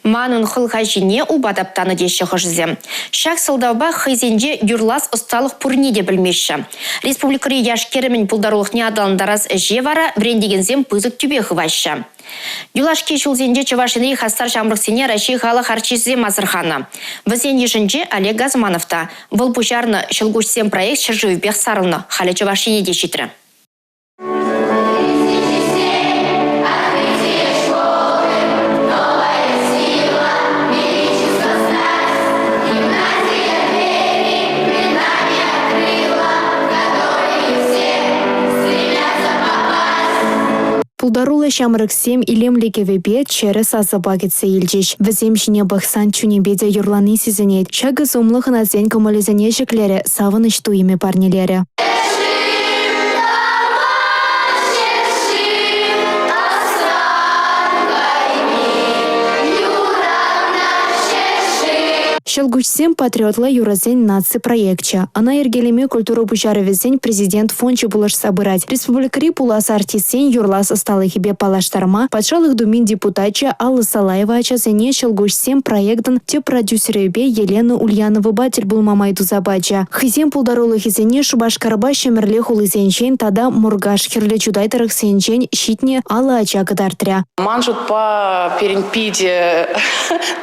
Манун хылхажине убадаптаны деші хыжызем. Шак сылдауба хызенде юрлас ұсталық пурниде білмеші. Республикари яшкерімін пулдарулық не адалындарас жевара брендегензем пызык түбе хывашы. Юлашки шулзенде Чувашины хастар шамрықсене Раши халық арчизем азырхана. Візен ешінже Олег Газмановта. Бұл пушарны шылгушсем проект шыржыв бех сарылны. Халі Чувашине дешітрі. Пулдарула шамрыксем илемлеге вебе через азабагетсе илчиш. Візем жіне бақсан чунебеде юрланы сезенет. Чагы зумлығын азен көмілізіне жеклері савыныш туйме парнелері. Шелгучсем патриотла юразен наци проектча. Она ергелеме культуру пучары везен президент фончы булыш собырать. Республикари пулас артисен юрлас осталы хибе палаштарма. Патшалых думин депутатча Алла Салаева ачасене шелгучсем проектын те продюсеребе Елена Ульянова батель был мамайду забача. Хизем пулдарулы хизене Шубашкарба шемерле хулызенчен тада мургаш херле чудайтарых сенчен щитне Алла ача кадартря. Манжут по перенпиде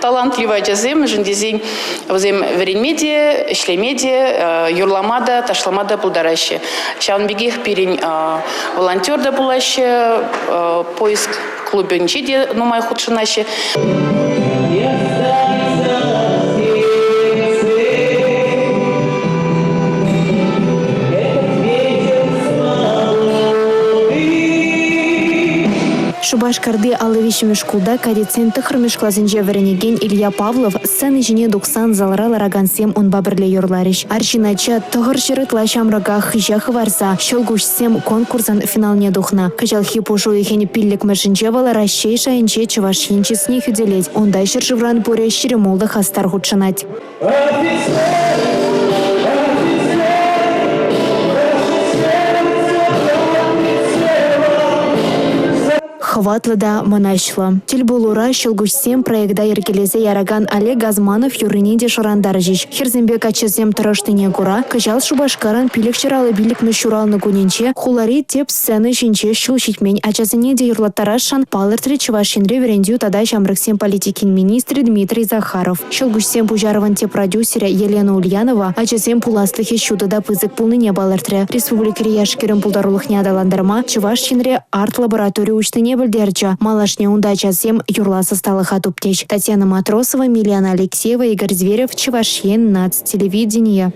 талантливая джазем, жендезень Взем веренмеде, ишлемеде, юрламада, ташламада пулдараще. Шаунбегих перень волонтерда булаще, поиск клубенчиде, ну май худшинаще. Шубашкарды алывишіме шкулда кадетсен тұхырмеш клазынже веренеген Илья Павлов сцены жіне 90 залра ларагансем он бабірле юрларыш. Арчинача тұғыр жырытла шамрага хыжахы варса, шылгушсем конкурсан финалне духна. Качалхи пушу ехені пиллік мәшінче вала расшей шайынче чывашинчесіне хүделет. Ондай шыржывран буре ширемолды хастар худшанать. Хватлы да манашла. Тильбулура шылгушсем проекта ергелезе яраган Олег Газманов юрынеде шарандаржиш. Херзембек ачызем тұрыштыне кура, кыжал Шубашкаран пилік шыралы билікні шуралны күненче, хулари теп сцены жинче шул шитмен ачазыне де юрлаттарашан палыртри Чувашинре верендю тада шамрыксем политикин министр Дмитрий Захаров. Шылгушсем пужарован те продюсере Елена Ульянова ачазем пуласлыхе шудыда пызык пулныне балыртре. Республикари яшкерін пулдарулық неадаландарма Чувашинре арт-лабораторию учтыне Дерча. Малашне удача зем юрласа стала хатуптеч. Татьяна Матросова, Милена Алексеева, Игорь Зверев, Чувашьен, Нацтелевидение.